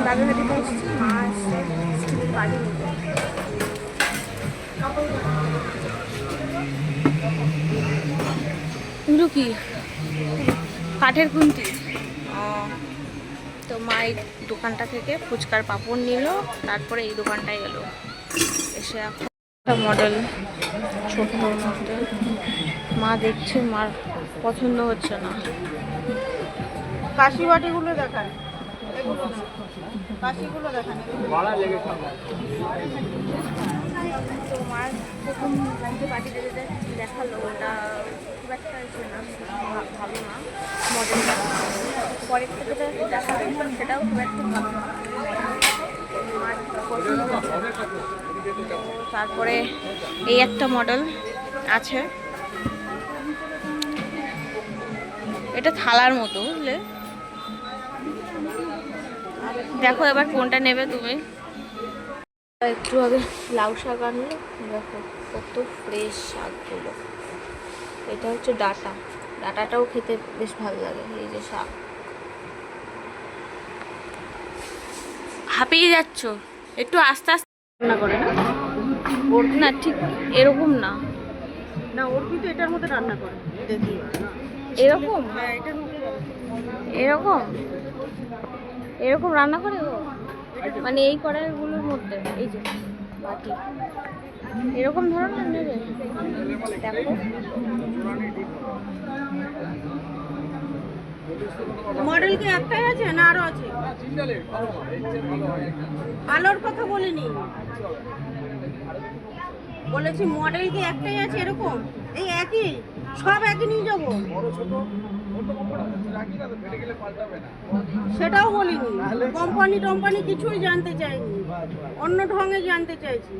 বাগেরহাটিতে এসেছি, মা আসছে স্টিলের বাড়ি নিতে। এগুলো কি কাঠের খুন্তি? তো মা এই দোকানটা থেকে ফুচকার পাপড় নিল, তারপরে এই দোকানটায় এলো। এসে একটা মডেল ছোটোর মধ্যে মা দেখছে, মার পছন্দ হচ্ছে না। কাশি বাটিগুলো দেখান, এগুলো না, কাশিগুলো দেখান। তো মার প্রথম যে বাটিটা যেটা দেখালো ওটা খুব একটা ভালো না মডেলটা। পরের থেকে যেটা দেখালো সেটাও খুব একটা ভালো না। মার পছন্দ হচ্ছে না। তারপরে এই একটা মডেল আছে, এটা থালার মতো, বুঝলে? দেখো এবার কোনটা নেবে তুমি। একটু আগে লাউ শাক আনলো, দেখো কত ফ্রেশ শাকগুলো। এটা হচ্ছে ডাটা, ডাটাটাও খেতে বেশ ভালো লাগে। এই যে শাক, হাঁপিয়ে যাচ্ছ, একটু আস্তে আস্তে রান্না করে না, না ঠিক এরকম না, না ওর কিন্তু এটার মধ্যে রান্না করে দেখি। এরকম হ্যাঁ, এটার মধ্যে এরকম এরকম রান্না করে গো, মানে এই কড়াইগুলোর মধ্যে। এই যে বাটি এরকম ধরনের নেবে, দেখো। মডেল কি একটাই আছে না আরো আছে? আলোর কথা বলিনি, বলেছি মডেল কি একটাই আছে এরকম? এই একই, সব একই নিয়ে যাবো, সেটাও বলিনি। কোম্পানি টম্পানি কিছুই জানতে চাইনি, অন্য ঢঙে জানতে চাইছি।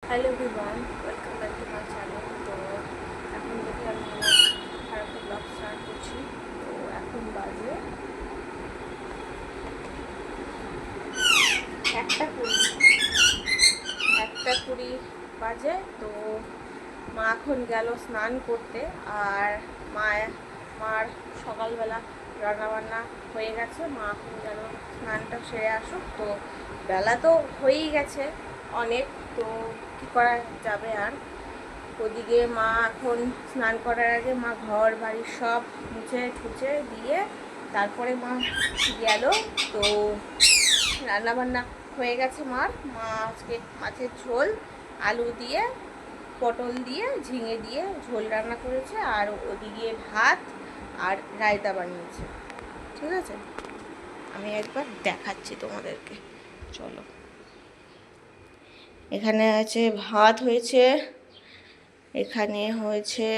Hello everyone, welcome back to my channel. তো এখন থেকে আমি খারাপ ব্লগ স্টার্ট করছি। তো এখন বাজে 1:20 বাজে। তো মা এখন গেল স্নান করতে, আর মার সকালবেলা রান্নাবান্না হয়ে গেছে। মা এখন যেন স্নানটা সেরে আসুক। তো বেলা তো হয়েই গেছে অনেক, তো কী করা যাবে আর। ওদিকে মা এখন স্নান করার আগে মা ঘর বাড়ি সব মুছে ঠুচে দিয়ে তারপরে মা গেল। তো রান্নাবান্না হয়ে গেছে মার। মা আজকে মাছের ঝোল, আলু দিয়ে, পটল দিয়ে, ঝিঙে দিয়ে ঝোল রান্না করেছে, আর ওদিকে ভাত আর রায়তা বানিয়েছে। ঠিক আছে, আমি একবার দেখাচ্ছি তোমাদেরকে, চলো। এখানে আছে ভাত হয়েছে, এখানে হয়েছে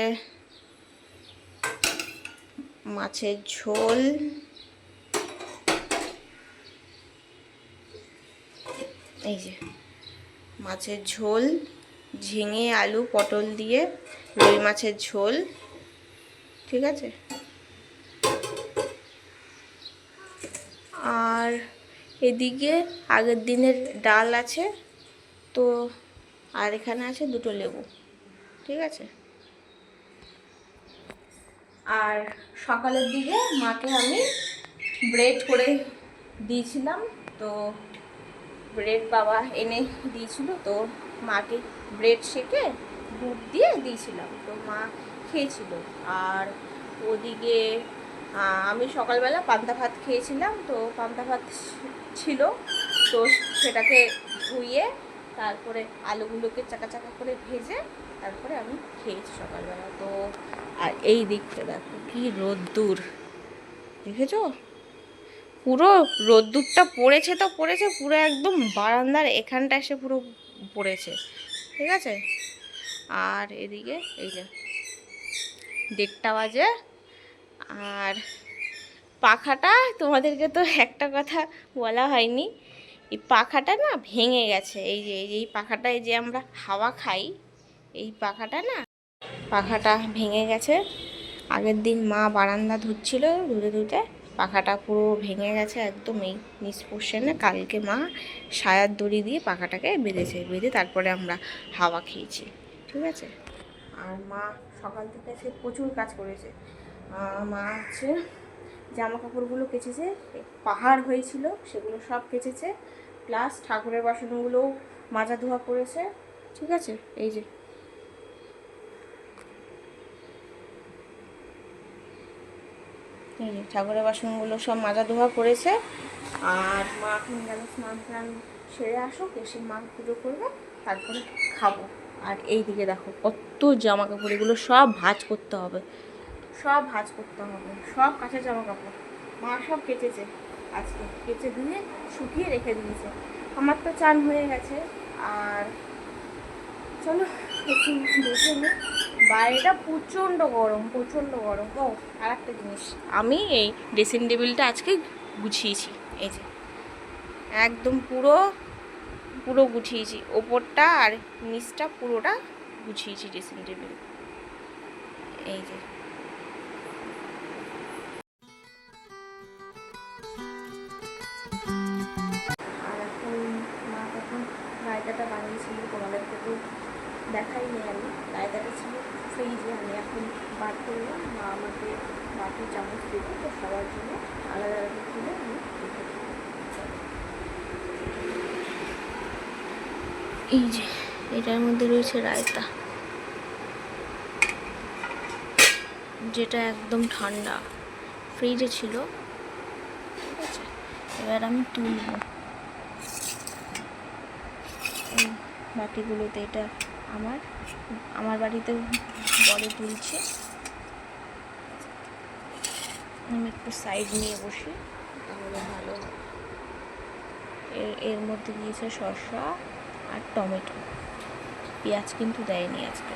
মাছের ঝোল, এই যে মাছের ঝোল, ঝিঙে আলু পটল দিয়ে রুই মাছের ঝোল। ঠিক আছে, আর এদিকে আগের দিনের ডাল আছে, তো আর এখানে আছে 2টো লেবু। ঠিক আছে, আর সকালের দিকে মাকে আমি ব্রেড করে দিয়েছিলাম। তো ব্রেড বাবা এনে দিয়েছিল, তো মাকে ব্রেড সেকে দুধ দিয়ে দিয়েছিলাম, তো মা খেয়েছিল। আর ওদিকে আমি সকালবেলা পান্তা ভাত খেয়েছিলাম, তো পান্তা ভাত ছিল, তো সেটাকে ধুয়ে তারপরে আলুগুলোকে চাকা চাকা করে ভেজে তারপরে আমি খেয়েছি সকালবেলা। তো আর এই দিকটা দেখো কি রোদ্দুর, দেখেছো? পুরো রোদ্দুরটা পড়েছে, তো পড়েছে পুরো একদম বারান্দার এখানটা এসে পুরো পড়েছে। ঠিক আছে, আর এদিকে এই যে 1:30 বাজে। আর পাখাটা তোমাদেরকে তো একটা কথা বলা হয়নি, এই পাখাটা না ভেঙে গেছে। এই যে এই পাখাটা, এই যে আমরা হাওয়া খাই, এই পাখাটা ভেঙে গেছে। আগের দিন মা বারান্দা ধুচ্ছিল, ধুতে ধুতে পাখাটা পুরো ভেঙে গেছে একদম এই নিচ পোর্শনে। কালকে মা সায়ার দড়ি দিয়ে পাখাটাকে বেঁধেছে, বেঁধে তারপরে আমরা হাওয়া খেয়েছি। ঠিক আছে, আর মা সকাল থেকে আজকে প্রচুর কাজ করেছে। মা হচ্ছে জামা কাপড়গুলো কেচেছে, পাহাড় হয়েছিল সেগুলো সব কেচেছে, প্লাস ঠাকুরের বাসনগুলোও মাজা ধোয়া করেছে। ঠিক আছে, এই যে ঠাকুরের বাসনগুলো সব মাজা ধোয়া করেছে। আর মা এখন গেল স্নান টান সেরে আসুক, এসে মা পুজো করবে, তারপরে খাবো। আর এই দিকে দেখো কত জামা কাপড়, এগুলো সব ভাঁজ করতে হবে, সব ভাঁজ করতে হবে, সব কাঁচা জামা কাপড় মা সব কেচেছে, আজকে কেচে ধুয়ে শুকিয়ে রেখে দিয়েছে। আমার তো চান হয়ে গেছে। আর চলো একটু দেখে নিই, বাইরেটা প্রচণ্ড গরম, প্রচণ্ড গরম। ও আর একটা জিনিস, আমি এই ড্রেসিং টেবিলটা আজকে গুছিয়েছি, এই যে একদম পুরো পুরো গুছিয়েছি, ওপরটা আর নিচটা পুরোটা গুছিয়েছি ড্রেসিং টেবিল, এই যে। আর এখন মা তখন রায়তাটা বানিয়েছিল, তোমাদেরকে তো দেখাইনি আমি। রায়তাটা ছিল ফ্রিজে, আমি এখন বার করলাম, মা আমাকে বাটি চামচ দেবো, তো সবার জন্য আলাদা আলাদা তুলে আমি রেখে দেবো। এই যে এটার মধ্যে রয়েছে রায়তা, যেটা একদম ঠান্ডা, ফ্রিজে ছিল। ঠিক আছে, এবার আমি তুলব এই বাটিগুলোতে। এটা আমার বাড়িতে বড় তুলছে, আমি একটু সাইড নিয়ে বসি তাহলে ভালো হবে। এর মধ্যে দিয়েছে শসা আর টমেটো, পেঁয়াজ কিন্তু দেয়নি আজকে।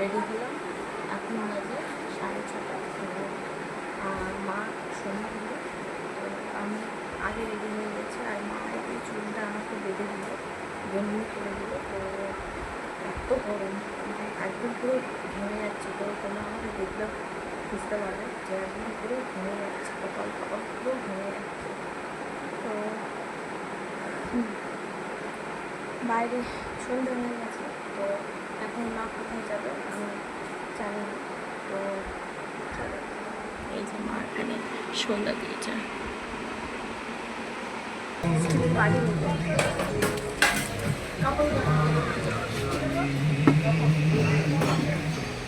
রেডি হলাম, এখন বাজে 6:30। আর মা সন্ধ্যা দিল, আমি আগে রেডি হয়ে গেছি। আর মা এই চুলটা আমাকে বেঁধে দিল, বন্ধু করে দিল। তো এত গরম, একদম পুরো ঘেমে যাচ্ছে। তো তোমরা আমাকে দেখলে বুঝতে পারবে যে একদম পুরো ঘেমে যাচ্ছে, কপাল কপাল পুরো ঘেমে যাচ্ছে। তো বাইরে সন্ধ্যা হয়ে গেছে, তো এখন মা কোথায় যাবে আমি জানি না। তো চলো, এই যে মা এখানে সন্ধ্যা দিয়েছে। বাড়ি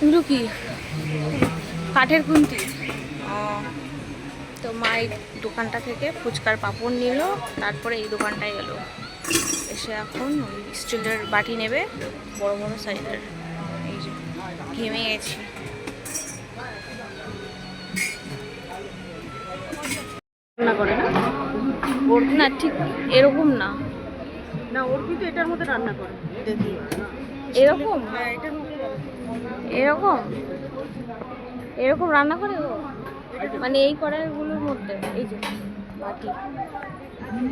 এগুলো কি কাঠের খুন্তি? তো মা এই দোকানটা থেকে ফুচকার পাঁপড় নিল, তারপরে এই দোকানটায় গেল, এসে এখন ওই স্টিলের বাটি নেবে, বড় বড় সাইজের। এই যে ঘেমে গেছি। রান্না করে না, ওর না ঠিক এরকম না, না ওর কিন্তু এটার মধ্যে রান্না করে দেখি। এরকম হ্যাঁ, এটার মধ্যে এরকম এরকম রান্না করে ও, মানে এই কড়াইগুলোর মধ্যে। এই যে বাটি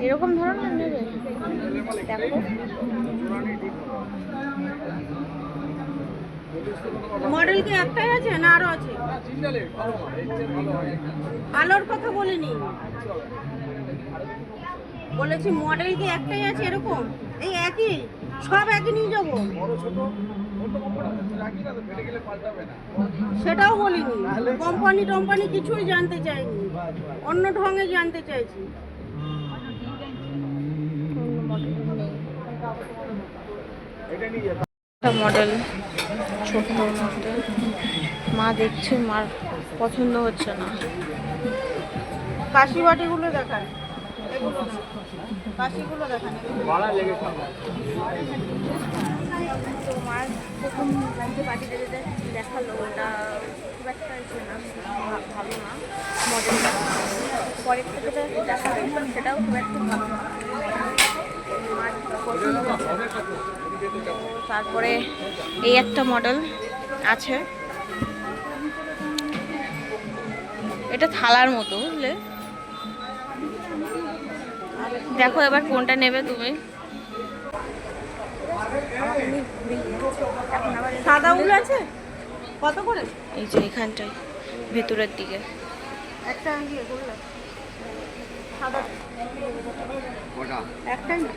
এরকম ধরনের নেবে, দেখো। মডেল কি একটাই আছে না আরো আছে? আলোর কথা বলিনি, বলেছি মডেল কি একটাই আছে এরকম? এই একই, সব একই নিয়ে যাবো, সেটাও বলিনি। কোম্পানি টম্পানি কিছুই জানতে চাইনি, অন্য ঢঙে জানতে চাইছি। মডেল ছোট্ট মধ্যে মা দেখছে, মার পছন্দ হচ্ছে না। কাশি বাটিগুলো দেখান, এগুলো না, কাশিগুলো দেখান। তো মার প্রথম যে বাটিটা যেটা দেখালো ওটা একটা ভালো না মডেলটা, পরের থেকে দেখাবে সেটাও খুব একটা ভালো না। আমার পছন্দ হয়েছে। তো তারপরে এই একটা মডেল আছে, এটা থালার মতো বুঝলে। দেখো এবার কোনটা নেবে তুমি। সাদা উল আছে কত করে? এই যে এখানটায় ভেতরের দিকে একটা ইয়ে করলে সাদা একটাই না।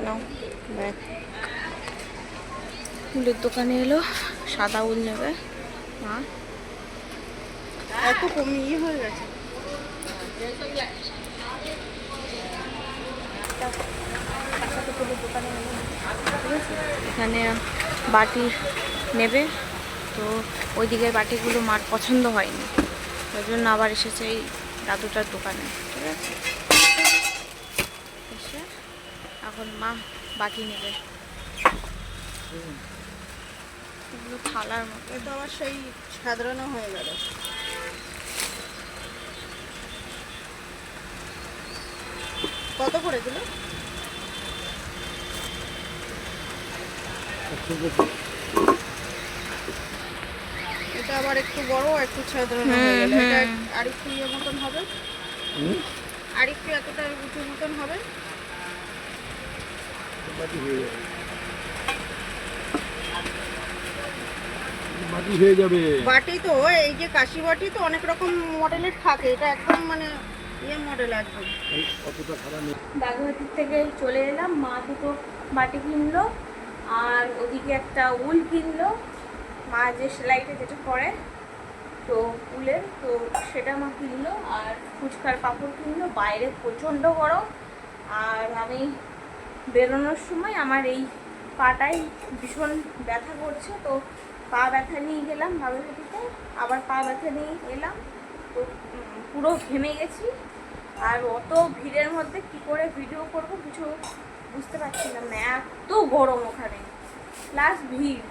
নাও ব্যাগ। উলের দোকানে এলো, সাদা উল নেবে মা। এত কমিয়ে হয়ে গেছে। এখানে বাটি নেবে, তো ওই দিকের বাটিগুলো মার পছন্দ হয়নি, ওই জন্য আবার এসেছে এই দাদুটার দোকানে। ঠিক আছে, এসে এখন মা বাটি নেবে। এগুলো থালার মতো। এটা আবার সেই সাধারণ হয়ে গেল। কত করে দিল? এটা আবার একটু বড়, একটু সাধারণ হয়ে গেল। এটা আরেকটু ইয়ে মতন হবে, আরেকটু এতটা উঁচু মতন হবে। বাটি হয়ে যাবে। বাটি তো এই যে কাশি বাটি তো অনেক রকম মডেলের থাকে, এটা একদম মানে ইয়ে মডেল একদম। অতটা খারাপ নেই। বাগুহাটির থেকে চলে এলাম, মা দুটো বাটি কিনলো আর ওদিকে একটা উল কিনলো। মা যে সেলাইটা যেটা করে তো উলের, তো সেটা মা কিনলো, আর ফুচকার পাঁপড় কিনলো। বাইরে প্রচণ্ড গরম, আর আমি বেরোনোর সময় আমার এই পাটাই ভীষণ ব্যথা করছে, তো পা ব্যথা নিয়ে গেলাম বাগুহাটিতে, আবার পা ব্যথা নিয়ে এলাম, তো পুরো ঘেমে গেছি। আর অত ভিড়ের মধ্যে কি করে ভিডিও করব কিছু বুঝতে পারছিলাম না, এত গরম ওখানে প্লাস ভিড়।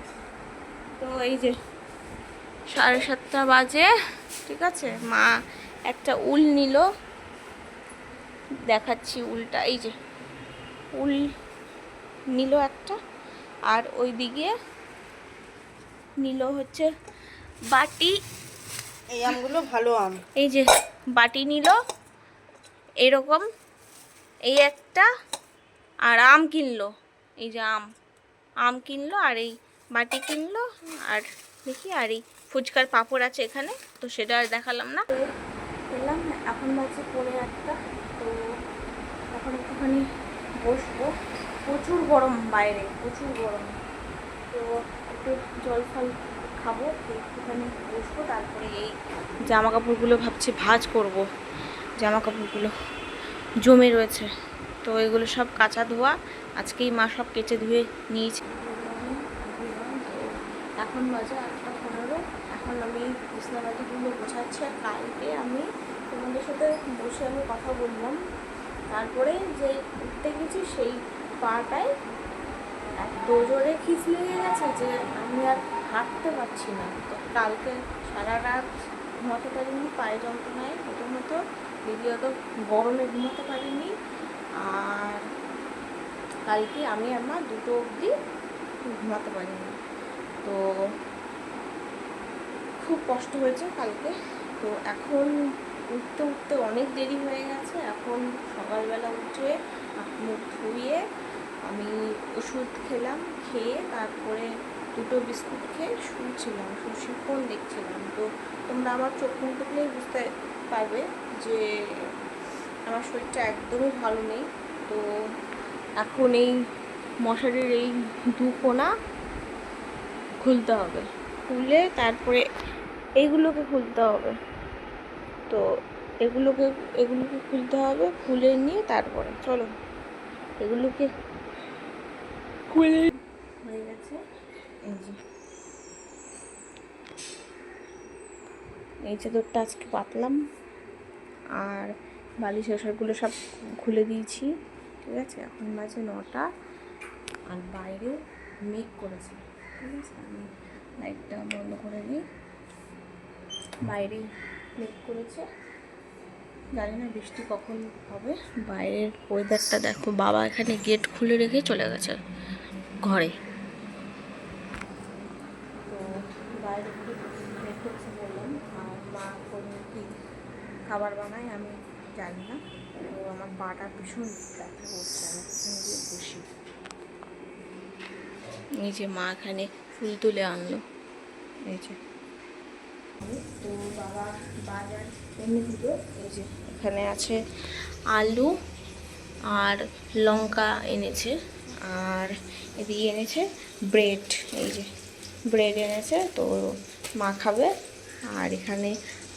তো এই যে 7:30 বাজে, ঠিক আছে, মা একটা উল নিল, দেখাচ্ছি উলটা। এই যে উল নিল একটা, আর ওই দিকে নিল হচ্ছে বাটি। এই আমগুলো ভালো আম। এই যে বাটি নিল এরকম, এই একটা, আর আম কিনলো। এই যে আম কিনলো, আর এই বাটি কিনলো, আর দেখি আর এই ফুচকার পাঁপড় আছে এখানে, তো সেটা আর দেখালাম না। এলাম, এখন বাজে 1:45, তো এখন একটুখানি বসবো। প্রচুর গরম বাইরে, প্রচুর গরম, তো একটু জল ফল খাবো, একটুখানি বসবো, তারপরে এই জামা কাপড়গুলো ভাবছি ভাঁজ করব। জামা কাপড়গুলো জমে রয়েছে, তো এগুলো সব কাচা ধোয়া আজকেই মা সব কেচে ধুয়ে নিয়েছে। এখন বাজে 8:15, এখন আমি বিছনাবাটিগুলো গোছাচ্ছি। আর কালকে আমি তোমাদের সাথে বসে আমি কথা বললাম, তারপরে যে উঠতে গেছি সেই পাটায় এত জোরে খিঁচ লেগে গেছে যে আমি আর হাঁটতে পারছি না। তো কালকে সারা রাত ঘুমাতে পারিনি, পায়ে যন্ত্রণায় প্রথমত, দ্বিতীয়ত গরমে ঘুমাতে পারিনি, আর কালকে আমি আর মা 2টো অবধি ঘুমাতে পারিনি। তো খুব কষ্ট হয়েছে কালকে। তো এখন উঠতে উঠতে অনেক দেরি হয়ে গেছে। এখন সকালবেলা উঠে হাত মুখ ধুয়ে আমি ওষুধ খেলাম, খেয়ে তারপরে 2টো বিস্কুট খেয়ে শুয়েছিলাম, শুয়ে ফোন দেখছিলাম। তো তোমরা আমার চোখ মুখ দেখলেই বুঝতে পারবে যে আমার শরীরটা একদমই ভালো নেই। তো এখন এই মশারির এই 2 কোণা খুলতে হবে, খুলে তারপরে এইগুলোকে খুলতে হবে। তো এগুলোকে খুলতে হবে, খুলে নিয়ে তারপরে চলো এগুলোকে খুলে হয়ে গেছে। এই যে এই চাদরটা আজকে পাতলাম, আর বালিশ আশারগুলো সব খুলে দিয়েছি। ঠিক আছে, এখন বাজে 9টা, আর বাইরে মেঘ করেছে। ঠিক আছে, আমি লাইটটা বন্ধ করে দিই। বাইরে মেঘ করেছে, জানি না বৃষ্টি কখন হবে। বাইরের ওয়েদারটা দেখো, বাবা এখানে গেট খুলে রেখে চলে গেছে ঘরে। তো বাইরে মেঘ করছে বললাম, আর মা কোন কি খাবার বানায় আমি জানি না। তো আমার পাটা ভীষণ ব্যথা করছে, আমি পিছনে গিয়ে বসি। এই যে মা এখানে ফুল তুলে আনলো, এই যে। তো বাবা বাজার এনে দিল, এই যে এখানে আছে আলু আর লঙ্কা এনেছে, আর এদিকে এনেছে ব্রেড, এই যে ব্রেড এনেছে, তো মা খাবে। আর এখানে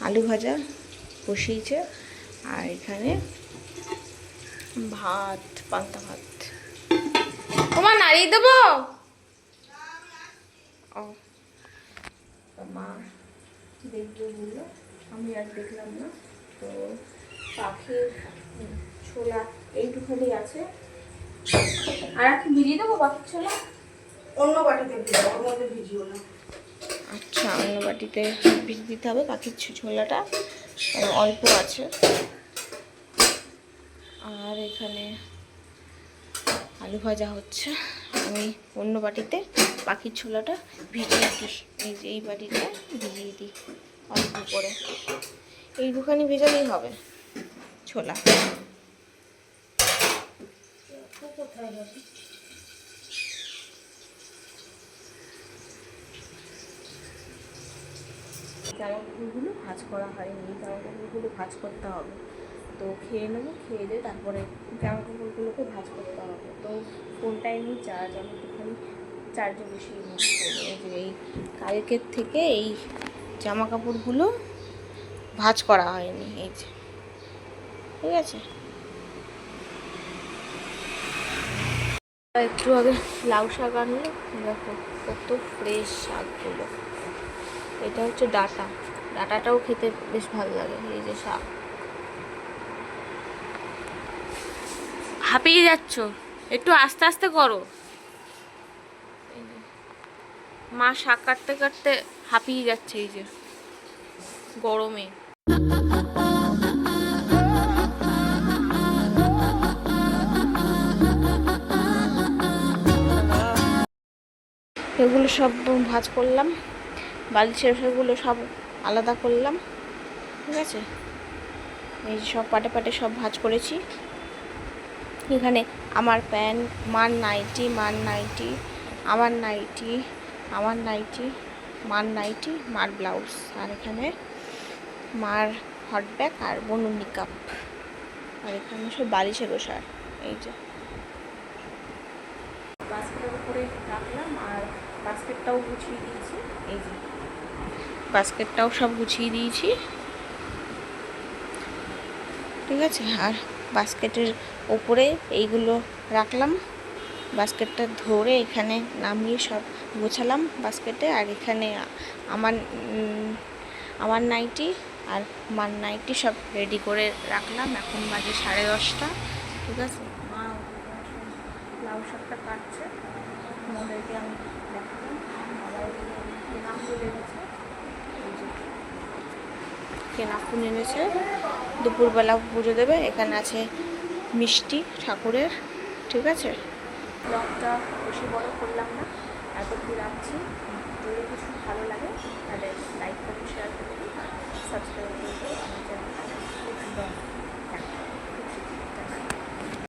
আলু ভাজা বসিয়েছে, আর এখানে ভাত, পান্তা ভাত। তোমার নাড়িয়ে দেবো। ও মা দেখবে বললো, আমি আর দেখলাম না। তো পাখির ছোলা এইটুখানি আছে, আর একটু ভিজিয়ে দেবো পাখির ছোলা। অন্য বাটিতে ভিজাও, ওর মধ্যে ভিজিও না। আচ্ছা, অন্য বাটিতে ভিজিয়ে দিতে হবে পাখির ছোলাটা, অল্প আছে। আর এখানে আলু ভাজা হচ্ছে, আমি অন্য বাটিতে পাখির ছোলাটা ভিজিয়ে দিই। এই যে এই বাটিতে ভিজিয়ে দিই অল্প করে, এই দুখানি ভেজালেই হবে ছোলা। কোথায় যাবে? জামা কাপড়গুলো ভাঁজ করা হয়নি, এই জামা কাপড়গুলো ভাঁজ করতে হবে। তো খেয়ে নেবো, খেয়ে দিয়ে তারপরে জামা কাপড়গুলোকে ভাঁজ করতে হবে। তো ফোনটাই নিয়ে চার্জ, আমি একটুখানি চার্জে বসিয়ে নিচ্ছি। এই যে এই কালকের থেকে এই জামা কাপড়গুলো ভাঁজ করা হয়নি, এই যে, ঠিক আছে। একটু আগে লাউ শাক আনলো, দেখো কত ফ্রেশ শাকগুলো। এটা হচ্ছে ডাঁটা, ডাঁটাটাও খেতে বেশ ভালো লাগে। এই যে শাক, হাঁপিয়ে যাচ্ছ, একটু আস্তে আস্তে করো। মা শাক কাটতে কাটতে হাঁপিয়ে যাচ্ছে, এই যে গরমে। এগুলো সব ভাঁজ করলাম, বালিশের সেগুলো সব আলাদা করলাম, ঠিক আছে। এই সব পাটে পাটে সব ভাঁজ করেছি। এখানে আমার প্যান্ট, মার নাইটি, মার নাইটি, আমার নাইটি, আমার নাইটি, মার নাইটি, মার ব্লাউজ, আর এখানে মার হট ব্যাগ আর বনুর নিকাপ, আর এখানে সব বালিশের ওষার। এই যে বাস্কেটের উপরে রাখলাম, আর বাস্কেটটাও গুছিয়ে দিয়েছি, এই যে বাস্কেটটাও সব গুছিয়ে দিয়েছি, ঠিক আছে। আর বাস্কেটের ওপরে এইগুলো রাখলাম, বাস্কেটটা ধরে এখানে নামিয়ে সব গোছালাম বাস্কেটে। আর এখানে আমার আমার নাইটি আর মার নাইটি সব রেডি করে রাখলাম। এখন বাজে 10:30, ঠিক আছে। মা লাউ শাকটা কাটছে, আমাদেরকে আমি দেখালাম। কেনা ফুল এনেছে, এই যে কেনা ফুল এনেছে, দুপুরবেলা পুজো দেবে। এখানে আছে মিষ্টি ঠাকুরের, ঠিক আছে। ব্লগটা বেশি বড় করলাম না, এতটুকু রাখছি। যদি কিছু ভালো লাগে তাহলে লাইক করুন, শেয়ার করুন, সাবস্ক্রাইব করুন আমার চ্যানেলটা।